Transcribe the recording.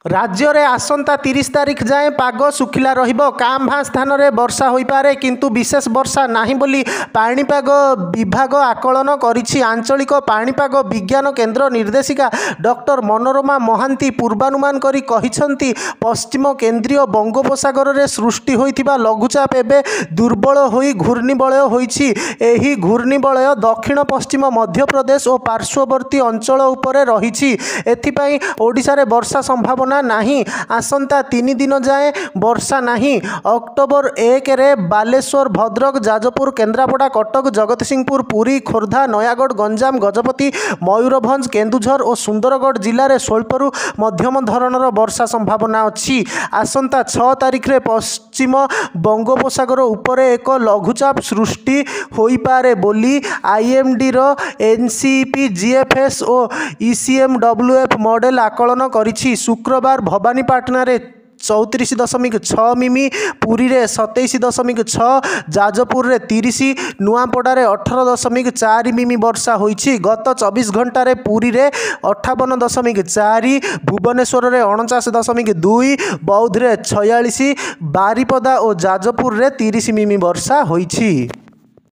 राज्य में आसंता 30 तारिख जाए पाग सुखिला रहिबो। काम भां स्थान में वर्षा हो पारे किंतु विशेष वर्षा नाही बोली पाणीपाग विभाग आकलन करिछि। आंचलिक पाणीपाग विज्ञान केन्द्र निर्देशिका डॉक्टर मनोरमा महांती पूर्वानुमान करी कहिसंती पश्चिम केंद्रीय बंगोपसागर में सृष्टि होइथिबा लघुचाप एबे दुर्बल होई घूर्णिबलय होइछि। एही घूर्णिबलय दक्षिण पश्चिम मध्य प्रदेश और पार्श्ववर्ती अंचल उपरे रहिछि। एथिपाई ओडिशा रे वर्षा संभावना नहीं। आसंता 3 दिन जाए वर्षा नहीं। अक्टोबर 1 रे बालेश्वर भद्रक जाजपुर केन्द्रापड़ा कटक जगतसिंहपुर पुरी खोर्धा नयागढ़ गंजाम गजपति मयूरभंज केन्दुझर और सुंदरगढ़ जिले में स्वल्परू मध्यम धरणर वर्षा संभावना अच्छी। आसंता 6 तारिख रे पश्चिम बंगोपसागर उपरे एक लघुचाप सृष्टि होई पारे बोली आईएमडी रो एनसीपी जीएफएस और ईसीएमडब्ल्यूएफ मॉडल आकलन करिछि। शुक्रवार भवानीपाटना रे 34.6 मिमी, पुरी रे 27.6, जाजपुर रे 30, नुआपड़ा रे 18.4 मिमी वर्षा होइछि। गत 24 घंटा रे पुरी रे 58.4, भुवनेश्वर रे 49.2, बौद्ध रे 46, बारिपदा और जाजपुर रे 30 मिमी वर्षा होइछि।